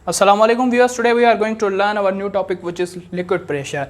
Assalamu alaikum viewers, today we are going to learn our new topic which is liquid pressure.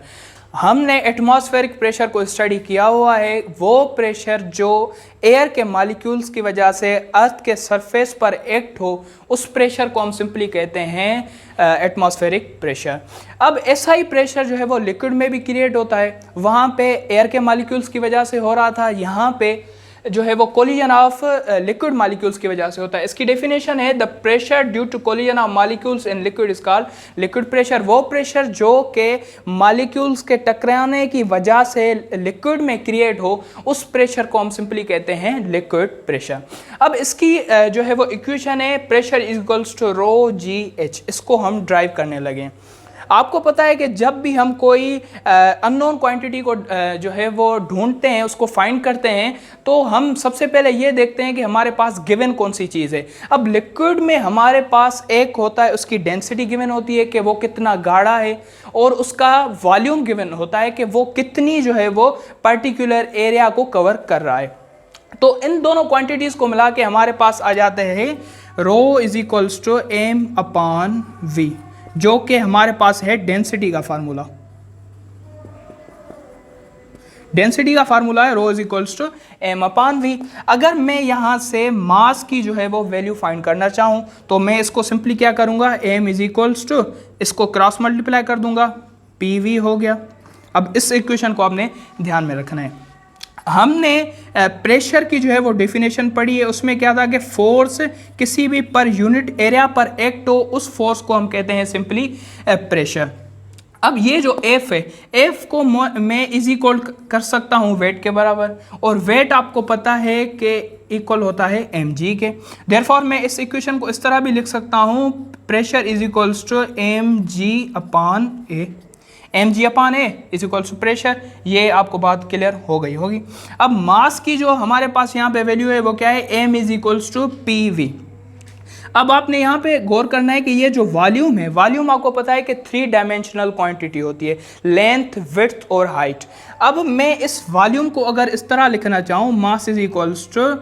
हमने atmospheric pressure को study किया हुआ है, वो pressure जो एयर के मॉलिक्यूल्स की वजह से अर्थ के सरफेस पर एक्ट हो, उस प्रेशर को हम सिंपली कहते हैं एटमॉस्फेरिक प्रेशर। अब ऐसा ही प्रेशर जो है वो लिक्विड में भी क्रिएट होता है, वहाँ पे एयर के मॉलिक्यूल्स की वजह से हो रहा था, यहाँ पे जो है वो कोलिजन ऑफ लिक्विड मॉलिक्यूल्स की वजह से होता है। इसकी डेफिनेशन है the pressure due to collision of molecules in liquid is called liquid pressure. वो प्रेशर जो के मॉलिक्यूल्स के टकराने की वजह से लिक्विड में क्रिएट हो, उस प्रेशर को हम सिंपली कहते हैं लिक्विड प्रेशर। अब इसकी जो है वो इक्वेशन है pressure is equals to rho g h. इसको हम ड्राइव करने लगे। आपको पता है कि जब भी हम कोई अननोन क्वांटिटी को जो है वो ढूंढते हैं, उसको फाइंड करते हैं, तो हम सबसे पहले ये देखते हैं कि हमारे पास गिवन कौन सी चीज़ है। अब लिक्विड में हमारे पास एक होता है, उसकी डेंसिटी गिवन होती है कि वो कितना गाढ़ा है, और उसका वॉल्यूम गिवन होता है कि वो कितनी जो है वो पर्टिकुलर एरिया को कवर कर रहा है। तो इन दोनों क्वांटिटीज़ को मिला के हमारे पास आ जाते हैं rho is equals to M upon V, जो कि हमारे पास है डेंसिटी का फार्मूला। डेंसिटी का फार्मूला है rho is equals to M upon V. अगर मैं यहाँ से मास की जो है वो वैल्यू फाइंड करना चाहूँ तो मैं इसको सिंपली क्या करूँगा, एम इज इक्वल्स टू इसको क्रॉस मल्टीप्लाई कर दूंगा, पी वी हो गया। अब इस इक्वेशन को आपने ध्यान में रखना है। हमने प्रेशर की जो है वो डेफिनेशन पढ़ी है, उसमें क्या था कि फोर्स किसी भी पर यूनिट एरिया पर एक्ट हो, उस फोर्स को हम कहते हैं सिंपली प्रेशर। अब ये जो एफ है, एफ को मैं इज इक्वल कर सकता हूँ वेट के बराबर, और वेट आपको पता है कि इक्वल होता है एम जी के। देयरफॉर मैं इस इक्वेशन को इस तरह भी लिख सकता हूँ, pressure is equals to m g upon a. M g upon a is equals to pressure. ये आपको बात क्लियर हो गई होगी। अब मास की जो हमारे पास यहाँ पे वैल्यू है वो क्या है, m is equals to p v. अब आपने यहाँ पे गौर करना है कि ये जो वॉल्यूम है, वॉल्यूम आपको पता है कि 3 डायमेंशनल क्वांटिटी होती है, लेंथ, विड्थ और हाइट। अब मैं इस वॉल्यूम को अगर इस तरह लिखना चाहूँ, मास इज इक्वल्स टू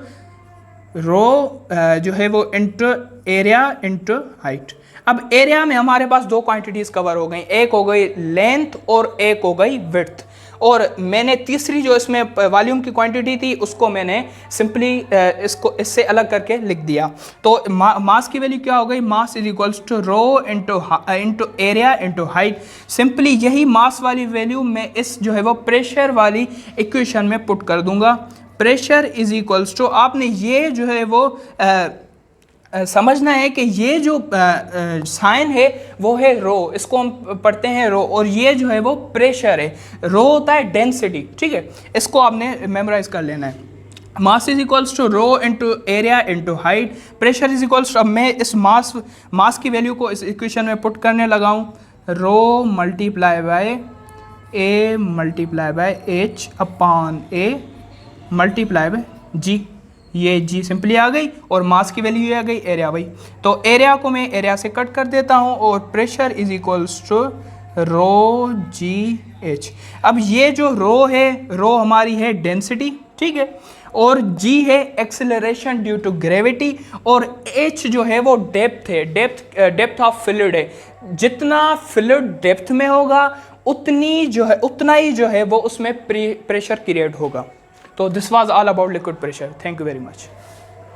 रो जो है वो इंटू एरिया इंटू हाइट। अब एरिया में हमारे पास 2 क्वांटिटीज कवर हो गई, एक हो गई लेंथ और एक हो गई विड्थ, और मैंने तीसरी जो इसमें वॉल्यूम की क्वांटिटी थी उसको मैंने सिंपली इसको इससे अलग करके लिख दिया। तो मास की वैल्यू क्या हो गई, mass is equals to rho into area into height. Simply यही मास वाली वैल्यू मैं इस जो है वो प्रेशर वाली इक्वेशन में पुट कर दूंगा। प्रेशर इज इक्वल्स टू, आपने ये जो है वो समझना है कि ये जो साइन है वो है रो, इसको हम पढ़ते हैं रो, और ये जो है वो प्रेशर है, रो होता है डेंसिटी, ठीक है। इसको आपने मेमोराइज कर लेना है। Mass is equals to rho into area into height, pressure is equals to, अब मैं इस मास की वैल्यू को इस इक्वेशन में पुट करने लगा हूँ, rho multiply by A multiply by H upon A multiply by G. ये जी सिंपली आ गई और मास की वैल्यू आ गई एरिया वही। तो एरिया को मैं एरिया से कट कर देता हूँ, और pressure is equals to rho g h. अब ये जो रो है, रो हमारी है डेंसिटी, ठीक है, और जी है एक्सेलरेशन ड्यू टू ग्रेविटी, और एच जो है वो डेप्थ है, डेप्थ ऑफ फ्लूइड है। जितना फ्लूइड डेप्थ में होगा उतना ही जो है वो उसमें प्रेशर क्रिएट होगा। So this was all about liquid pressure. Thank you very much.